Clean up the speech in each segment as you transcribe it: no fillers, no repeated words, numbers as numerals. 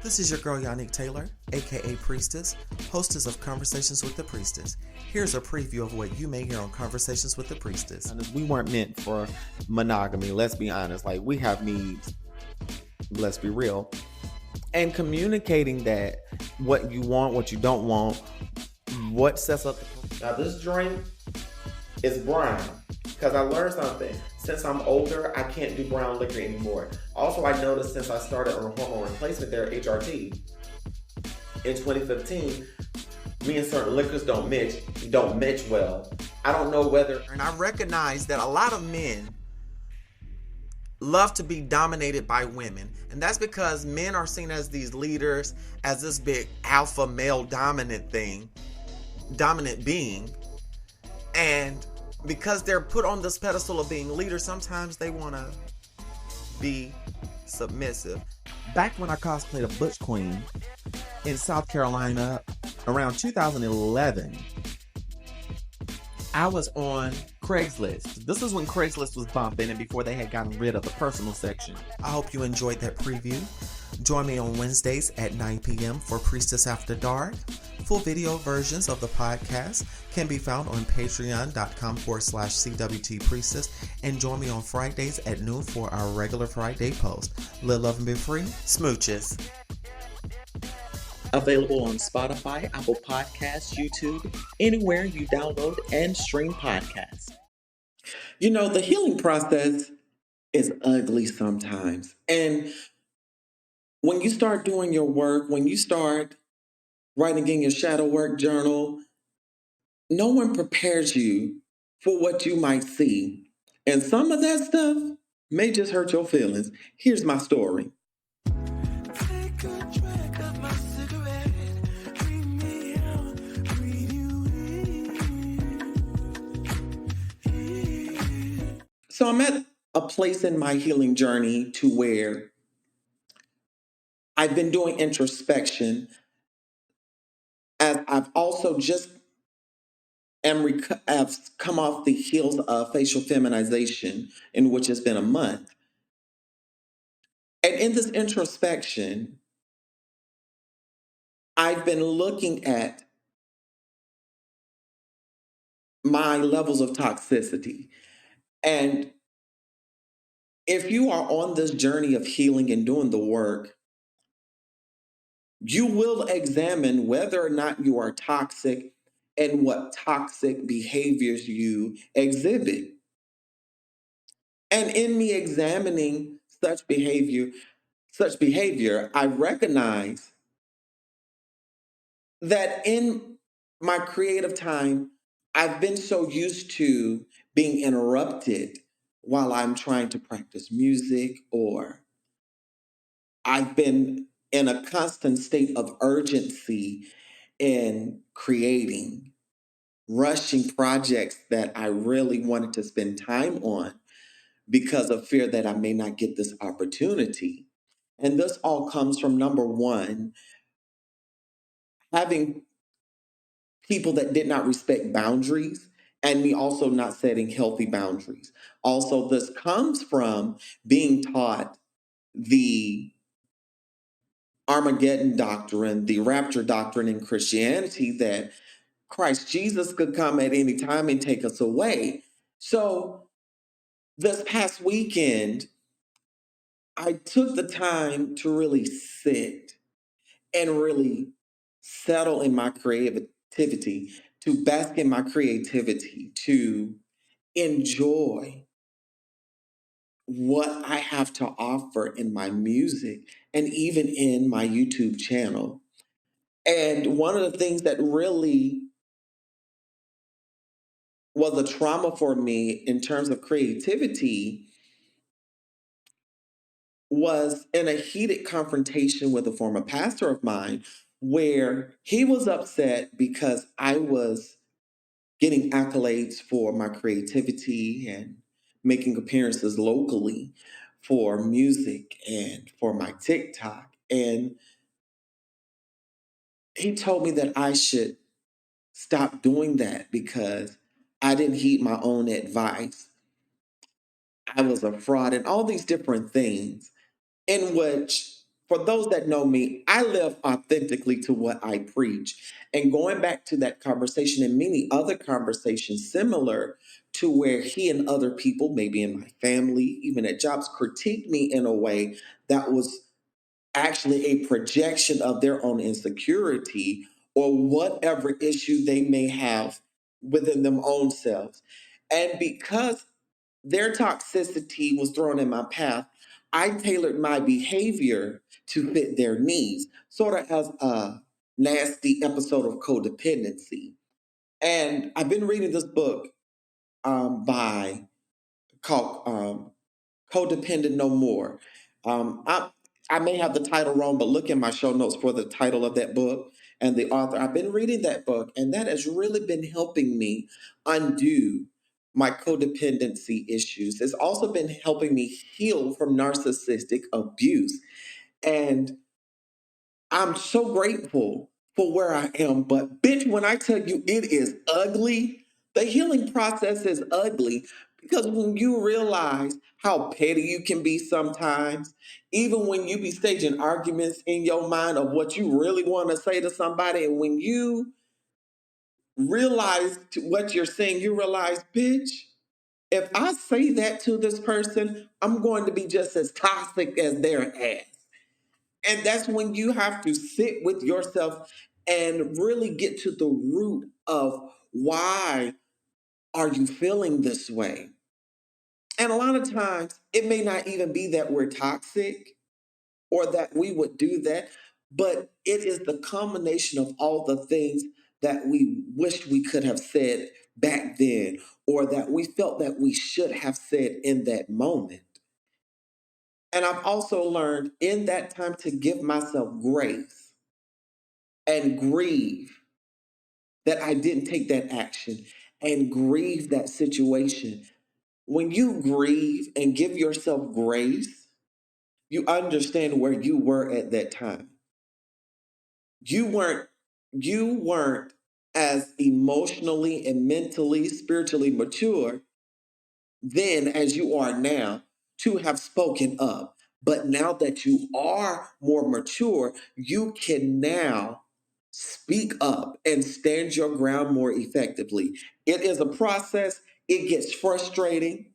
This is your girl Yannick Taylor, aka Priestess, hostess of Conversations with the Priestess. Here's a preview of what you may hear on Conversations with the Priestess. We weren't meant for monogamy, let's be honest. Like, we have needs, let's be real. And communicating that, what you want, what you don't want, what sets up. Now, this drink is brown because I learned something. Since I'm older, I can't do brown liquor anymore. Also, I noticed since I started on hormone replacement therapy, HRT, in 2015, me and certain liquors don't match well. I don't know whether... And I recognize that a lot of men love to be dominated by women. And that's because men are seen as these leaders, as this big alpha male dominant being. And because they're put on this pedestal of being leaders, sometimes they want to be submissive. Back when I cosplayed a Butch Queen in South Carolina around 2011, I was on Craigslist. This is when Craigslist was bumping and before they had gotten rid of the personal section. I hope you enjoyed that preview. Join me on Wednesdays at 9 p.m. for Priestess After Dark. Full video versions of the podcast can be found on patreon.com/CWT Priestess, and join me on Fridays at noon for our regular Friday post. Live, love, and be free. Smooches. Available on Spotify, Apple Podcasts, YouTube, anywhere you download and stream podcasts. You know, the healing process is ugly sometimes. And when you start doing your work, when you start writing in your shadow work journal, no one prepares you for what you might see. And some of that stuff may just hurt your feelings. Here's my story. So I'm at a place in my healing journey to where I've been doing introspection, as I've also just have come off the heels of facial feminization, in which has been a month. And in this introspection, I've been looking at my levels of toxicity. And if you are on this journey of healing and doing the work, you will examine whether or not you are toxic and what toxic behaviors you exhibit. And in me examining such behavior, I recognize that in my creative time, I've been so used to being interrupted while I'm trying to practice music, or I've been in a constant state of urgency in creating, rushing projects that I really wanted to spend time on because of fear that I may not get this opportunity. And this all comes from, number one, having people that did not respect boundaries, and me also not setting healthy boundaries. Also, this comes from being taught the Armageddon doctrine, the rapture doctrine in Christianity, that Christ Jesus could come at any time and take us away. So this past weekend, I took the time to really sit and really settle in my creativity, to bask in my creativity, to enjoy what I have to offer in my music and even in my YouTube channel. And one of the things that really was a trauma for me in terms of creativity was in a heated confrontation with a former pastor of mine, where he was upset because I was getting accolades for my creativity and making appearances locally for music and for my TikTok. And he told me that I should stop doing that because I didn't heed my own advice. I was a fraud and all these different things, in which for those that know me, I live authentically to what I preach. And going back to that conversation and many other conversations similar to where he and other people, maybe in my family, even at jobs, critiqued me in a way that was actually a projection of their own insecurity or whatever issue they may have within them own selves. And because their toxicity was thrown in my path, I tailored my behavior to fit their needs, sort of as a nasty episode of codependency. And I've been reading this book by called Codependent No More. I may have the title wrong, but look in my show notes for the title of that book and the author. I've been reading that book, and that has really been helping me undo my codependency issues. It's also been helping me heal from narcissistic abuse. And I'm so grateful for where I am. But bitch, when I tell you it is ugly, the healing process is ugly because when you realize how petty you can be sometimes, even when you be staging arguments in your mind of what you really want to say to somebody, and when you realize what you're saying, you realize, bitch, if I say that to this person, I'm going to be just as toxic as their ass. And that's when you have to sit with yourself and really get to the root of why are you feeling this way? And a lot of times it may not even be that we're toxic or that we would do that, but it is the combination of all the things that we wish we could have said back then or that we felt that we should have said in that moment. And I've also learned in that time to give myself grace and grieve that I didn't take that action and grieve that situation. When you grieve and give yourself grace, you understand where you were at that time. You weren't you weren't as emotionally and mentally, spiritually mature then as you are now to have spoken up. But now that you are more mature, you can now speak up and stand your ground more effectively. It is a process, it gets frustrating,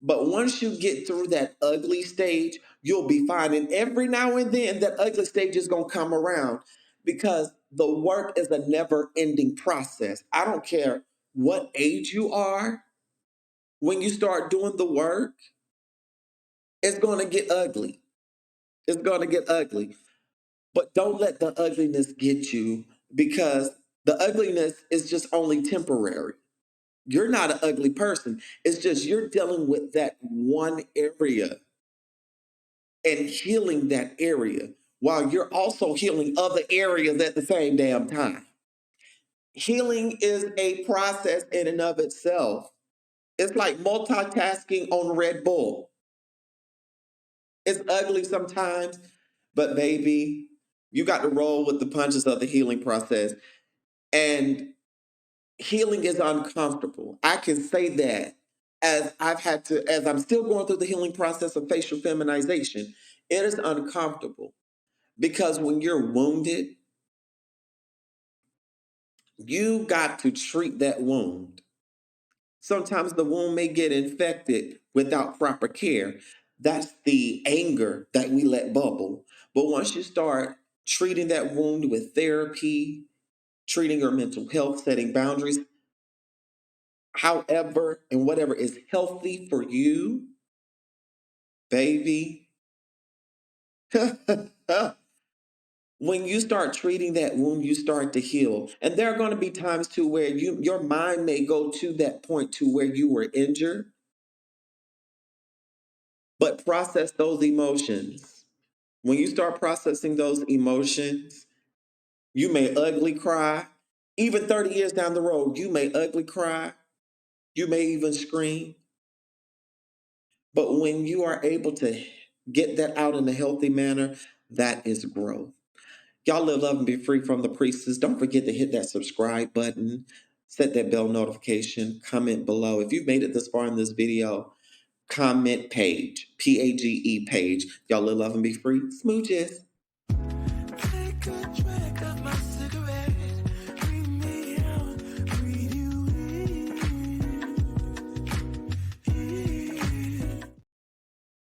but once you get through that ugly stage, you'll be fine. And every now and then, that ugly stage is going to come around because the work is a never ending process. I don't care what age you are, when you start doing the work, it's going to get ugly. It's going to get ugly. But don't let the ugliness get you because the ugliness is just only temporary. You're not an ugly person. It's just you're dealing with that one area and healing that area while you're also healing other areas at the same damn time. Healing is a process in and of itself. It's like multitasking on Red Bull. It's ugly sometimes, but baby, you got to roll with the punches of the healing process. And healing is uncomfortable. I can say that as I'm still going through the healing process of facial feminization, it is uncomfortable because when you're wounded, you got to treat that wound. Sometimes the wound may get infected without proper care. That's the anger that we let bubble. But once you start treating that wound with therapy, treating your mental health, setting boundaries, however and whatever is healthy for you, baby, when you start treating that wound, you start to heal. And there are going to be times too where your mind may go to that point to where you were injured, but process those emotions. When you start processing those emotions, you may ugly cry. Even 30 years down the road, you may ugly cry. You may even scream. But when you are able to get that out in a healthy manner, that is growth. Y'all live, love, and be free from the priestess. Don't forget to hit that subscribe button, set that bell notification, comment below. If you've made it this far in this video, comment page, PAGE page. Y'all live, love, and be free. Smooches.